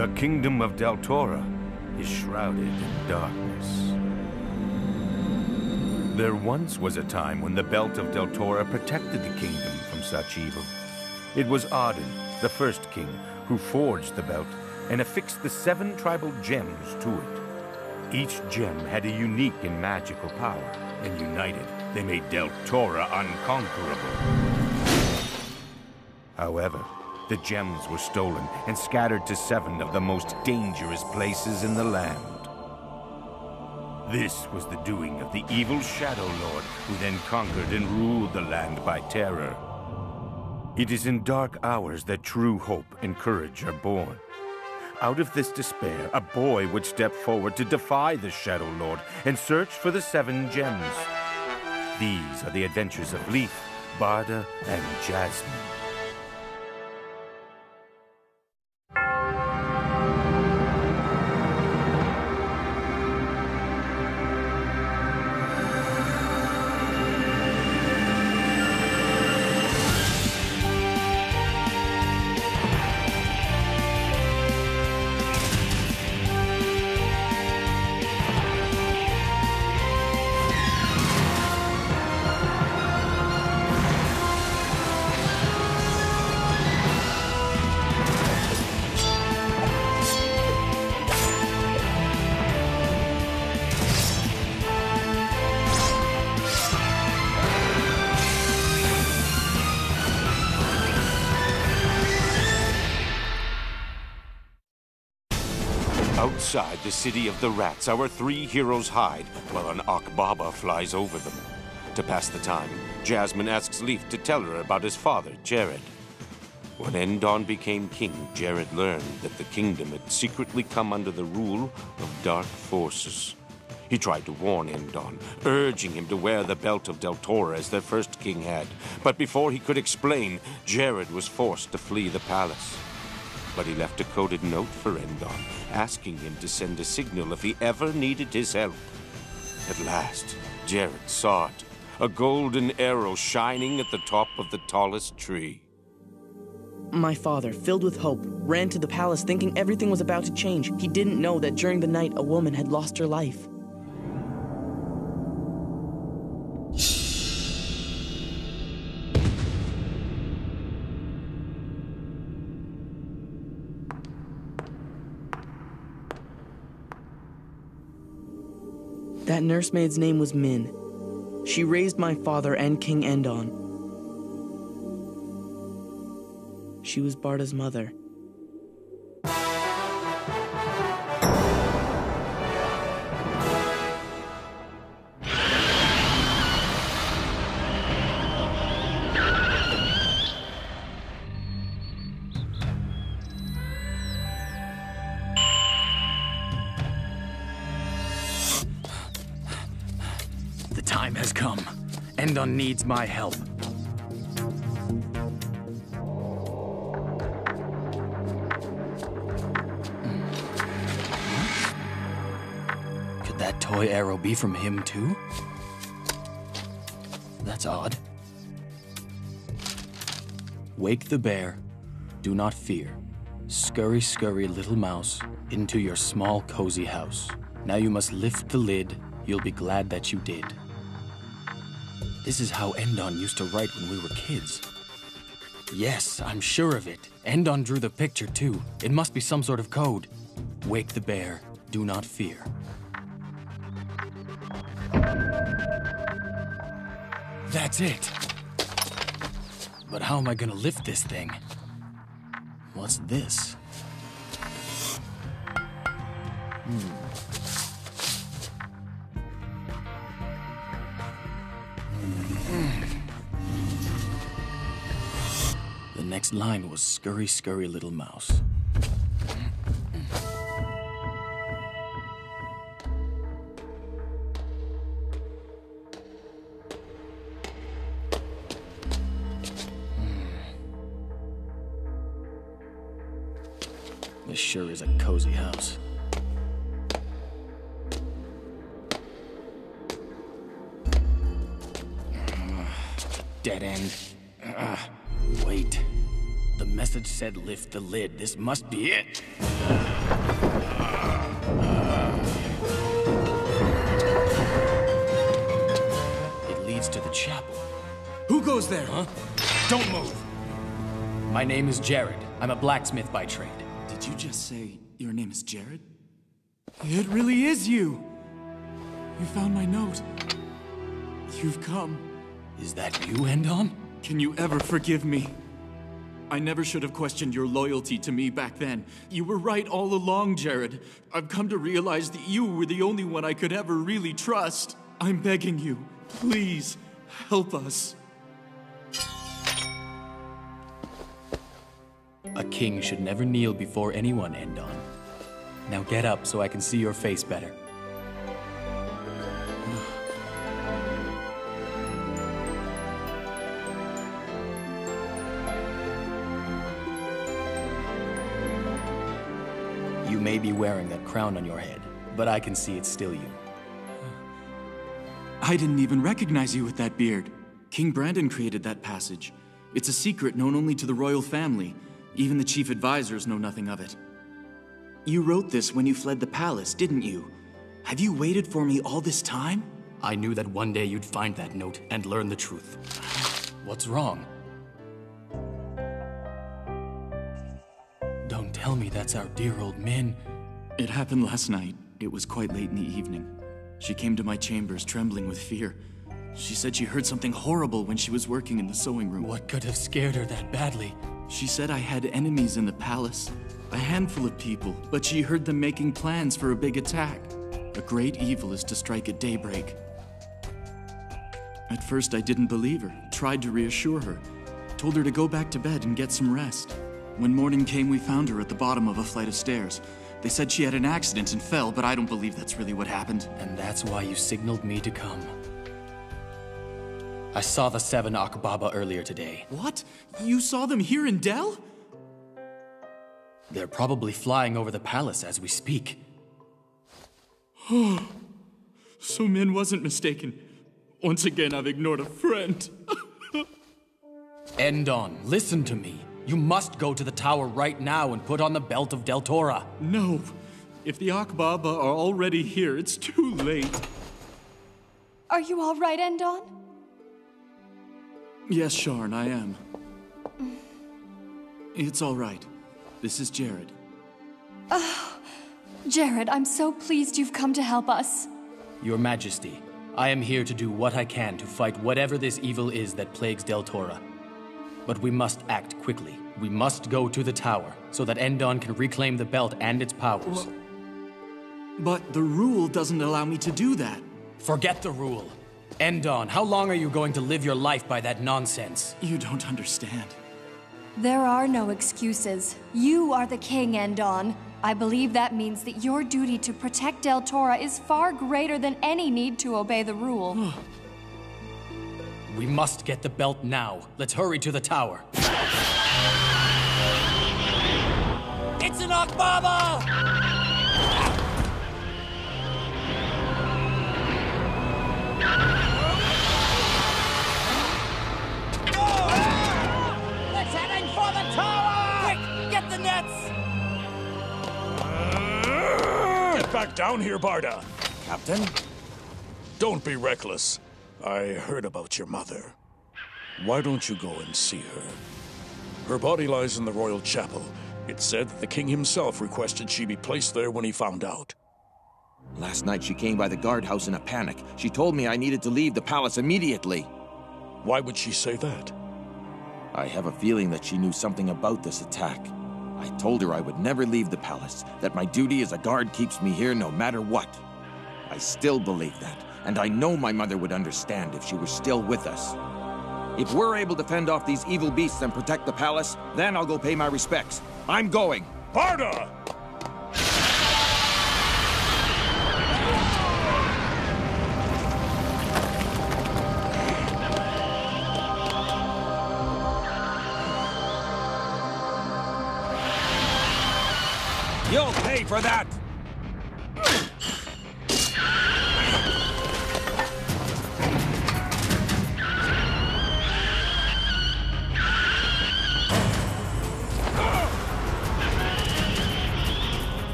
The kingdom of Deltora is shrouded in darkness. There once was a time when the Belt of Deltora protected the kingdom from such evil. It was Arden, the first king, who forged the belt and affixed the 7 tribal gems to it. Each gem had a unique and magical power, and united, they made Deltora unconquerable. However, the gems were stolen and scattered to 7 of the most dangerous places in the land. This was the doing of the evil Shadow Lord, who then conquered and ruled the land by terror. It is in dark hours that true hope and courage are born. Out of this despair, a boy would step forward to defy the Shadow Lord and search for the 7 gems. These are the adventures of Leif, Barda, and Jasmine. Outside the city of the rats, our 3 heroes hide while an Akbaba flies over them. To pass the time, Jasmine asks Leif to tell her about his father, Jared. When Endon became king, Jared learned that the kingdom had secretly come under the rule of dark forces. He tried to warn Endon, urging him to wear the Belt of Deltora as their first king had. But before he could explain, Jared was forced to flee the palace. But he left a coded note for Endon, asking him to send a signal if he ever needed his help. At last, Jared saw it, a golden arrow shining at the top of the tallest tree. My father, filled with hope, ran to the palace thinking everything was about to change. He didn't know that during the night a woman had lost her life. That nursemaid's name was Min. She raised my father and King Endon. She was Barda's mother. The time has come. Endon needs my help. Could that toy arrow be from him too? That's odd. Wake the bear. Do not fear. Scurry, scurry, little mouse, into your small, cozy house. Now you must lift the lid. You'll be glad that you did. This is how Endon used to write when we were kids. Yes, I'm sure of it. Endon drew the picture too. It must be some sort of code. Wake the bear. Do not fear. That's it. But how am I gonna lift this thing? What's this? The next line was scurry, scurry, little mouse. This sure is a cozy house. Dead end. Wait. The message said lift the lid. This must be it. It leads to the chapel. Who goes there? Huh? Don't move! My name is Jared. I'm a blacksmith by trade. Did you just say your name is Jared? It really is you! You found my note. You've come. Is that you, Endon? Can you ever forgive me? I never should have questioned your loyalty to me back then. You were right all along, Jared. I've come to realize that you were the only one I could ever really trust. I'm begging you, please, help us. A king should never kneel before anyone, Endon. Now get up so I can see your face better. You may be wearing that crown on your head, but I can see it's still you. I didn't even recognize you with that beard. King Brandon created that passage. It's a secret known only to the royal family. Even the chief advisors know nothing of it. You wrote this when you fled the palace, didn't you? Have you waited for me all this time? I knew that one day you'd find that note and learn the truth. What's wrong? Don't tell me that's our dear old Min. It happened last night. It was quite late in the evening. She came to my chambers trembling with fear. She said she heard something horrible when she was working in the sewing room. What could have scared her that badly? She said I had enemies in the palace. A handful of people, but she heard them making plans for a big attack. A great evil is to strike at daybreak. At first I didn't believe her, tried to reassure her. Told her to go back to bed and get some rest. When morning came, we found her at the bottom of a flight of stairs. They said she had an accident and fell, but I don't believe that's really what happened. And that's why you signaled me to come. I saw the 7 Akbaba earlier today. What? You saw them here in Dell? They're probably flying over the palace as we speak. So Min wasn't mistaken. Once again, I've ignored a friend. Endon, listen to me. You must go to the tower right now and put on the belt of Deltora. No. If the Akbaba are already here, it's too late. Are you all right, Endon? Yes, Sharn, I am. It's all right. This is Jared. Jared, I'm so pleased you've come to help us. Your Majesty, I am here to do what I can to fight whatever this evil is that plagues Deltora. But we must act quickly. We must go to the tower so that Endon can reclaim the belt and its powers. But the rule doesn't allow me to do that. Forget the rule. Endon, how long are you going to live your life by that nonsense? You don't understand. There are no excuses. You are the king, Endon. I believe that means that your duty to protect Deltora is far greater than any need to obey the rule. We must get the belt now. Let's hurry to the tower. It's an Akbaba! It's heading for the tower! Quick, get the nets! Get back down here, Barda. Captain? Don't be reckless. I heard about your mother. Why don't you go and see her? Her body lies in the royal chapel. It's said that the king himself requested she be placed there when he found out. Last night she came by the guardhouse in a panic. She told me I needed to leave the palace immediately. Why would she say that? I have a feeling that she knew something about this attack. I told her I would never leave the palace, that my duty as a guard keeps me here no matter what. I still believe that, and I know my mother would understand if she were still with us. If we're able to fend off these evil beasts and protect the palace, then I'll go pay my respects. I'm going! Barda! You'll pay for that!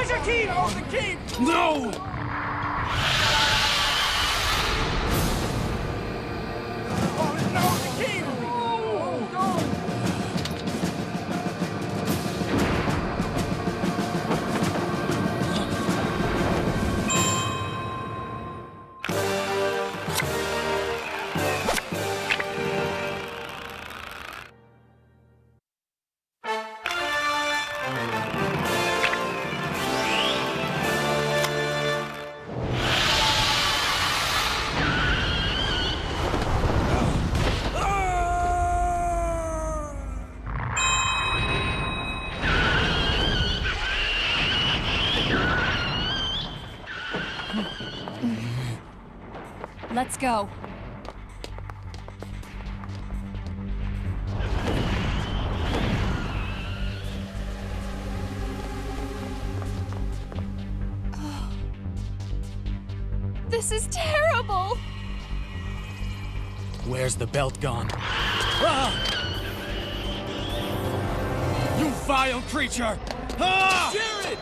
Where's your key? Oh, the key! No! Oh, no, the key! Oh, no! Let's go. This is terrible! Where's the belt gone? Ah! You vile creature! Ah! Jared!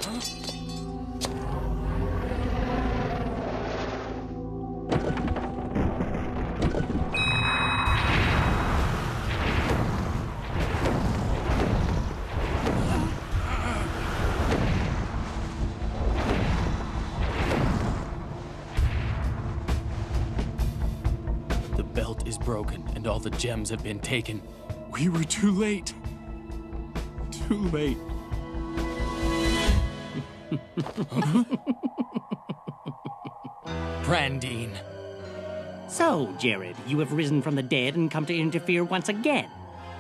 The belt is broken and all the gems have been taken. We were too late. Too late. Brandine. So, Jared, you have risen from the dead and come to interfere once again.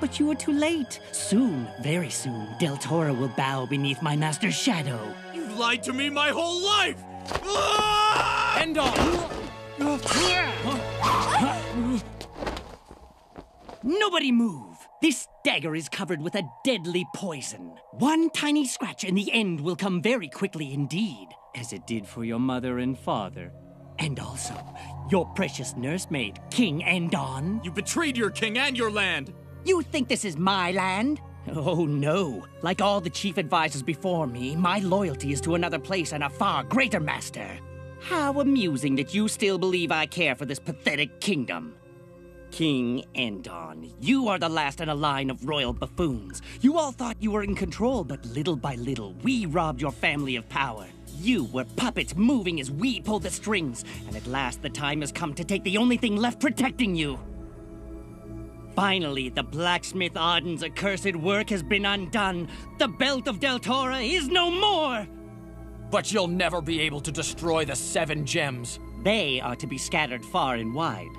But you are too late. Soon, very soon, Deltora will bow beneath my master's shadow. You've lied to me my whole life! Ah! End on! Nobody move! This dagger is covered with a deadly poison. One tiny scratch and the end will come very quickly indeed, as it did for your mother and father. And also, your precious nursemaid, King Endon. You betrayed your king and your land! You think this is my land? Oh no. Like all the chief advisors before me, my loyalty is to another place and a far greater master. How amusing that you still believe I care for this pathetic kingdom. King Endon, you are the last in a line of royal buffoons. You all thought you were in control, but little by little, we robbed your family of power. You were puppets moving as we pulled the strings, and at last the time has come to take the only thing left protecting you. Finally, the blacksmith Arden's accursed work has been undone. The belt of Deltora is no more! But you'll never be able to destroy the 7 gems. They are to be scattered far and wide,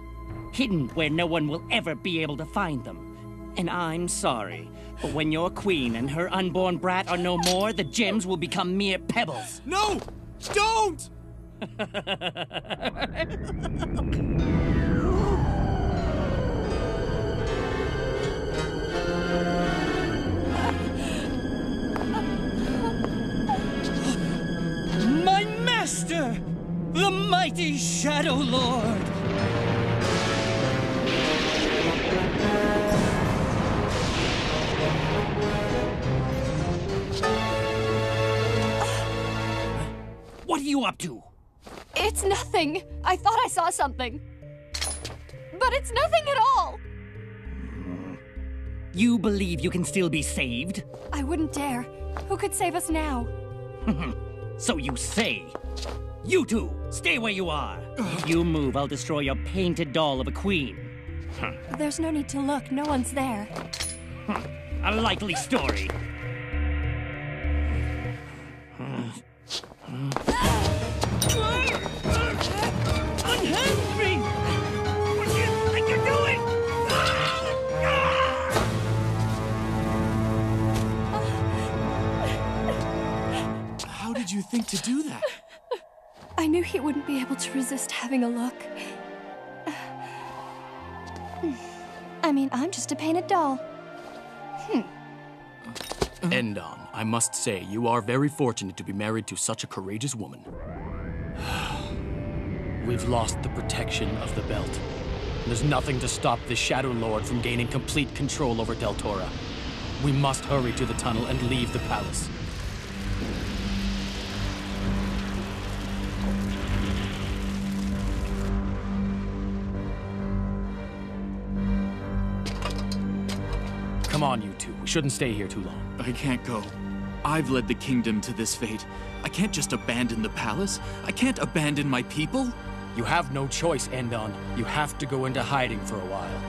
hidden where no one will ever be able to find them. And I'm sorry, but when your queen and her unborn brat are no more, the gems will become mere pebbles. No! Don't! My master! The mighty Shadow Lord! What are you up to? It's nothing. I thought I saw something. But it's nothing at all. You believe you can still be saved? I wouldn't dare. Who could save us now? So you say. You two, stay where you are. If you move, I'll destroy your painted doll of a queen. There's no need to look. No one's there. A likely story. Unhand me! What do you think you're doing? How did you think to do that? I knew he wouldn't be able to resist having a look. I mean, I'm just a painted doll. Endon, I must say, you are very fortunate to be married to such a courageous woman. We've lost the protection of the belt. There's nothing to stop the Shadow Lord from gaining complete control over Deltora. We must hurry to the tunnel and leave the palace. Come on, you two. We shouldn't stay here too long. I can't go. I've led the kingdom to this fate. I can't just abandon the palace. I can't abandon my people. You have no choice, Endon. You have to go into hiding for a while.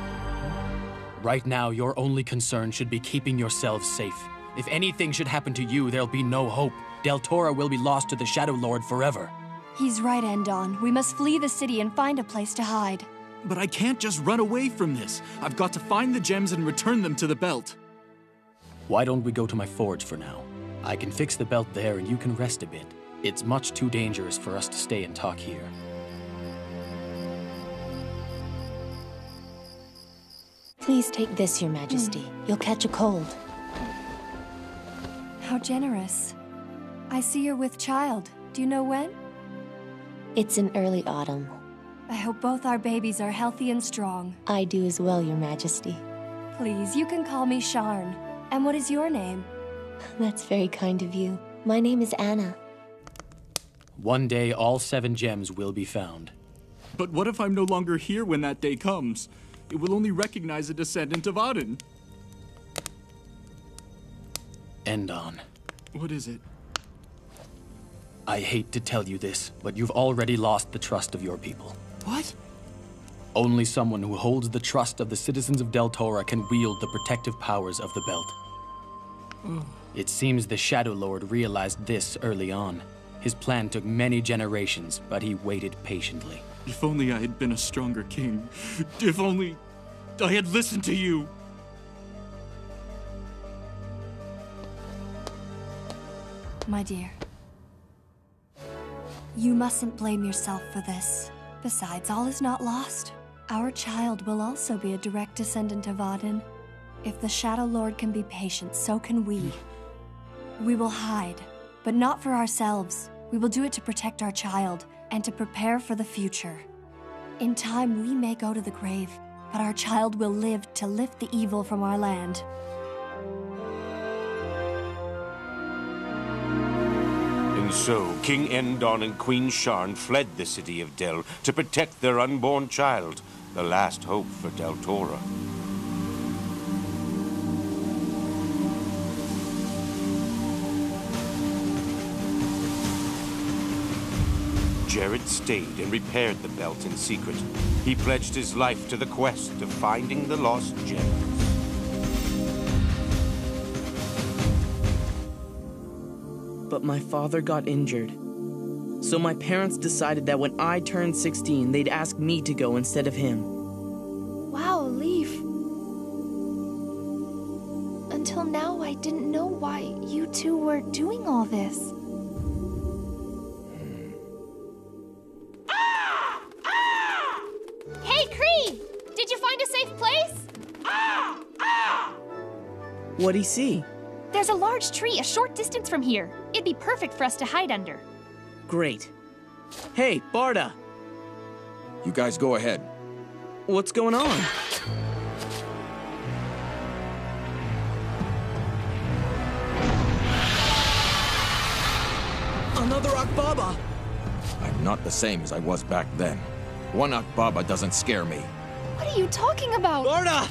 Right now, your only concern should be keeping yourselves safe. If anything should happen to you, there'll be no hope. Deltora will be lost to the Shadow Lord forever. He's right, Endon. We must flee the city and find a place to hide. But I can't just run away from this. I've got to find the gems and return them to the belt. Why don't we go to my forge for now? I can fix the belt there and you can rest a bit. It's much too dangerous for us to stay and talk here. Please take this, Your Majesty. You'll catch a cold. How generous. I see you're with child. Do you know when? It's in early autumn. I hope both our babies are healthy and strong. I do as well, Your Majesty. Please, you can call me Sharn. And what is your name? That's very kind of you. My name is Anna. One day, all 7 gems will be found. But what if I'm no longer here when that day comes? It will only recognize a descendant of Auden. Endon. What is it? I hate to tell you this, but you've already lost the trust of your people. What? Only someone who holds the trust of the citizens of Deltora can wield the protective powers of the belt. It seems the Shadow Lord realized this early on. His plan took many generations, but he waited patiently. If only I had been a stronger king. If only I had listened to you. My dear, you mustn't blame yourself for this. Besides, all is not lost. Our child will also be a direct descendant of Auden. If the Shadow Lord can be patient, so can we. We will hide, but not for ourselves. We will do it to protect our child and to prepare for the future. In time, we may go to the grave, but our child will live to lift the evil from our land. And so, King Endon and Queen Sharn fled the city of Del to protect their unborn child, the last hope for Deltora. Jared stayed and repaired the belt in secret. He pledged his life to the quest of finding the lost gems. But my father got injured. So my parents decided that when I turned 16, they'd ask me to go instead of him. Wow, Leaf. Until now, I didn't know why you two were doing all this. Hey, Creed! Did you find a safe place? What'd he see? There's a large tree a short distance from here. It'd be perfect for us to hide under. Great. Hey, Barda! You guys go ahead. What's going on? Another Akbaba! I'm not the same as I was back then. One Akbaba doesn't scare me. What are you talking about? Barda!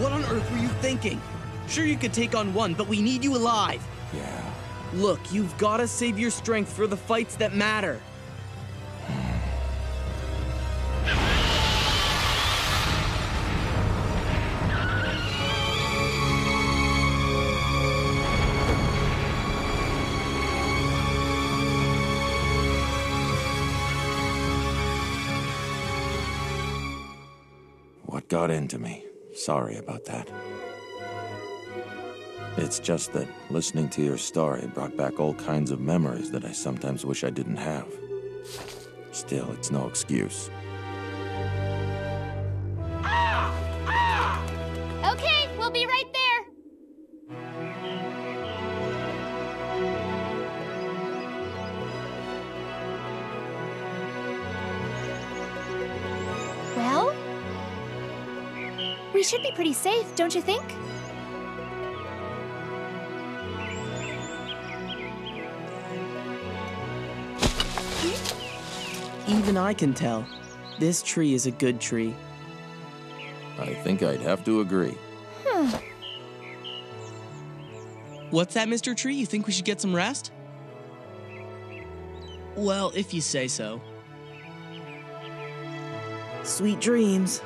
What on earth were you thinking? Sure, you could take on one, but we need you alive. Yeah. Look, you've got to save your strength for the fights that matter. What got into me? Sorry about that. It's just that listening to your story brought back all kinds of memories that I sometimes wish I didn't have. Still, it's no excuse. Okay, we'll be right there. Well? We should be pretty safe, don't you think? Even I can tell. This tree is a good tree. I think I'd have to agree. What's that, Mr. Tree? You think we should get some rest? Well, if you say so. Sweet dreams.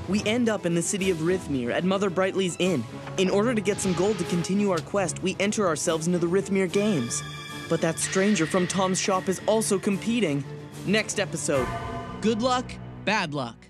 We end up in the city of Rithmir at Mother Brightly's Inn. In order to get some gold to continue our quest, we enter ourselves into the Rithmir Games. But that stranger from Tom's shop is also competing. Next episode, good luck, bad luck.